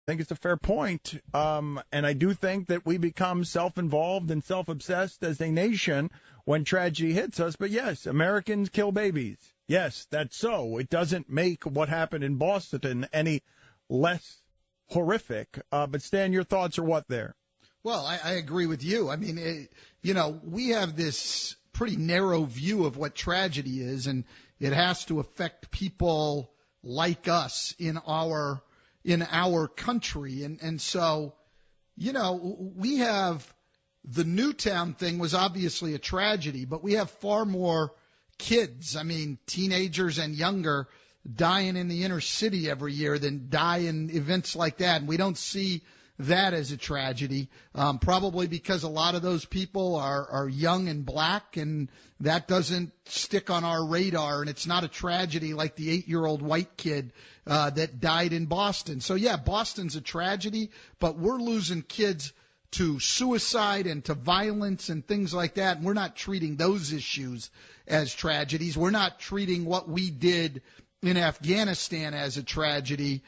I think it's a fair point. And I do think that we become self-involved and self-obsessed as a nation when tragedy hits us. But, yes, Americans kill babies. Yes, that's so. It doesn't make what happened in Boston any less horrific. But, Stan, your thoughts are what there? Well, I agree with you. I mean, we have this pretty narrow view of what tragedy is, and it has to affect people like us in our country. And so, we have the Newtown thing was obviously a tragedy, but we have far more kids, teenagers and younger, dying in the inner city every year than die in events like that. And we don't see that as a tragedy, probably because a lot of those people are young and black, and that doesn't stick on our radar, and it's not a tragedy like the 8-year-old white kid that died in Boston. So, yeah, Boston's a tragedy, but we're losing kids to suicide and to violence and things like that, and we're not treating those issues as tragedies. We're not treating what we did in Afghanistan as a tragedy.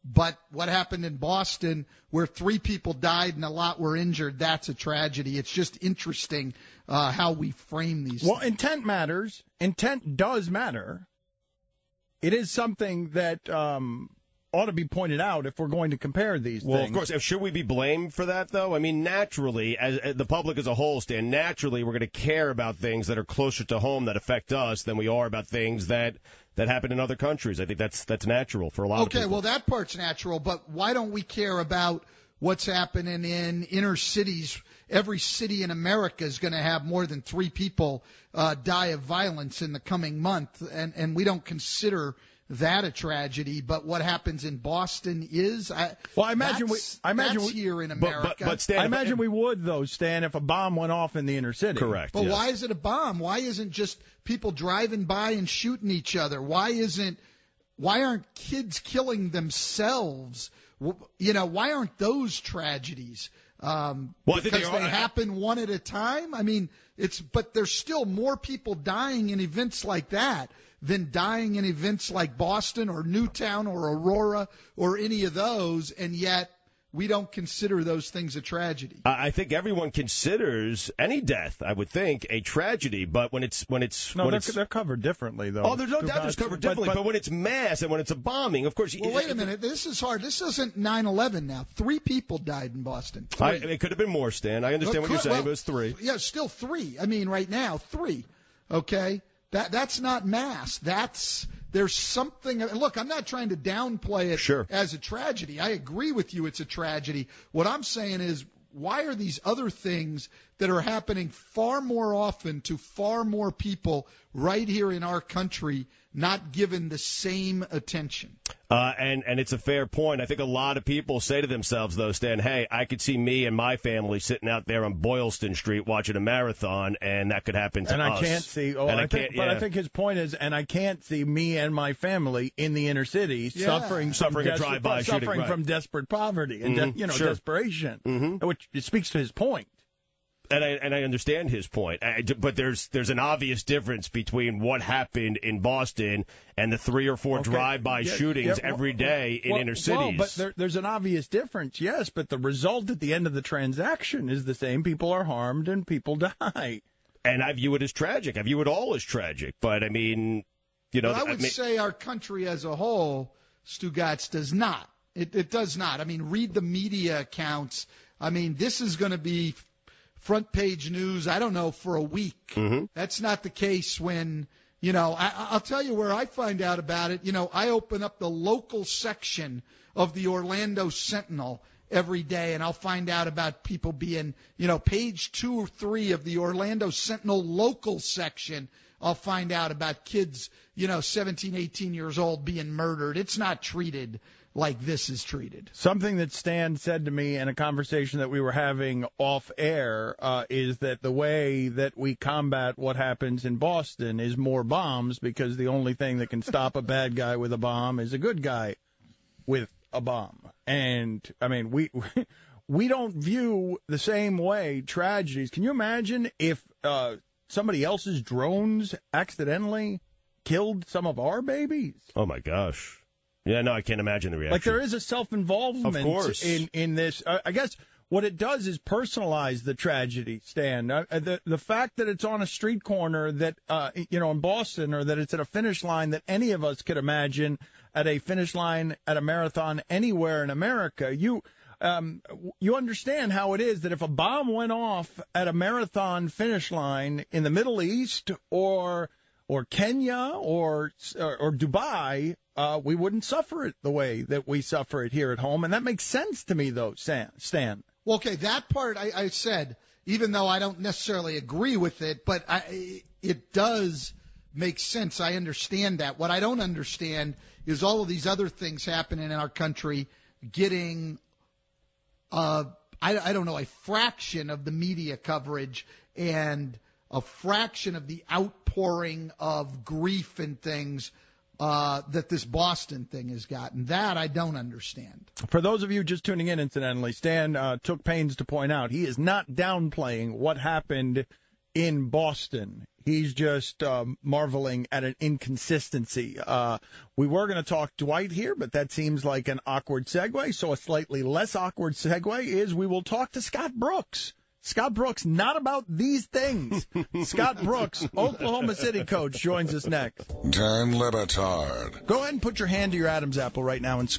But what happened in Boston, where 3 people died and a lot were injured, that's a tragedy. It's just interesting how we frame these things. Well, intent matters. Intent does matter. It is something that ought to be pointed out if we're going to compare these things. Well, of course. Should we be blamed for that, though? I mean, naturally, as the public as a whole, Stan, naturally we're going to care about things that are closer to home that affect us than we are about things that happen in other countries. I think that's natural for a lot of people. Okay, well, that part's natural, but why don't we care about what's happening in inner cities? Every city in America is going to have more than 3 people die of violence in the coming month, and we don't consider that a tragedy. But what happens in Boston is, I imagine that's here in America. But Stan, I imagine we would, though, Stan, if a bomb went off in the inner city. Correct. But yes. Why is it a bomb? Why isn't just people driving by and shooting each other? Why aren't kids killing themselves? Why aren't those tragedies? Because they happen one at a time. But there's still more people dying in events like that than dying in events like Boston or Newtown or Aurora or any of those, and yet we don't consider those things a tragedy. I think everyone considers any death, I would think, a tragedy, but when it's they're covered differently, though. Oh, there's no doubt it's covered differently, but when it's mass and when it's a bombing, of course. Well, wait a minute. This is hard. This isn't 9/11 now. 3 people died in Boston. It could have been more, Stan. I understand what you're saying, but it was 3. Yeah, still 3. Right now, 3. Okay? That's not mass. There's something. Look, I'm not trying to downplay it as a tragedy. I agree with you. It's a tragedy. What I'm saying is, why are these other things that are happening far more often to far more people right here in our country not given the same attention? And it's a fair point. I think a lot of people say to themselves, though, Stan, hey, I could see me and my family sitting out there on Boylston Street watching a marathon, and that could happen to us. And I can't see. I think his point is, and I can't see me and my family in the inner city suffering a drive-by shooting, from desperate poverty and desperation, which speaks to his point. And I understand his point, but there's an obvious difference between what happened in Boston and the 3 or 4 drive-by shootings every day in inner cities. But there's an obvious difference, yes, but the result at the end of the transaction is the same. People are harmed and people die. And I view it as tragic. I view it all as tragic. But, I would say our country as a whole, Stugatz, does not. It does not. Read the media accounts. This is going to be front page news, I don't know, for a week. Mm-hmm. That's not the case when, I'll tell you where I find out about it. I open up the local section of the Orlando Sentinel every day, and I'll find out about people being, page 2 or 3 of the Orlando Sentinel local section. I'll find out about kids, 17, 18 years old being murdered. It's not treated like this is treated. Something that Stan said to me in a conversation that we were having off air is that the way that we combat what happens in Boston is more bombs, because the only thing that can stop a bad guy with a bomb is a good guy with a bomb. And, we don't view the same way tragedies. Can you imagine if somebody else's drones accidentally killed some of our babies? Oh, my gosh. Yeah, no, I can't imagine the reaction. Like, there is a self-involvement of course. in this. I guess what it does is personalize the tragedy, Stan. The fact that it's on a street corner that, in Boston, or that it's at a finish line that any of us could imagine at a finish line at a marathon anywhere in America, you understand how it is that if a bomb went off at a marathon finish line in the Middle East or Kenya or Dubai, we wouldn't suffer it the way that we suffer it here at home. And that makes sense to me, though, Stan. Well, okay, that part I said, even though I don't necessarily agree with it, but it does make sense. I understand that. What I don't understand is all of these other things happening in our country getting, I don't know, a fraction of the media coverage and a fraction of the outpouring of grief and things that this Boston thing has gotten. That I don't understand. For those of you just tuning in, incidentally, Stan took pains to point out he is not downplaying what happened in Boston. He's just marveling at an inconsistency. We were going to talk Dwight here, but that seems like an awkward segue. So a slightly less awkward segue is we will talk to Scott Brooks. Scott Brooks, not about these things. Scott Brooks, Oklahoma City coach, joins us next. Turn Libetard. Go ahead and put your hand to your Adam's apple right now and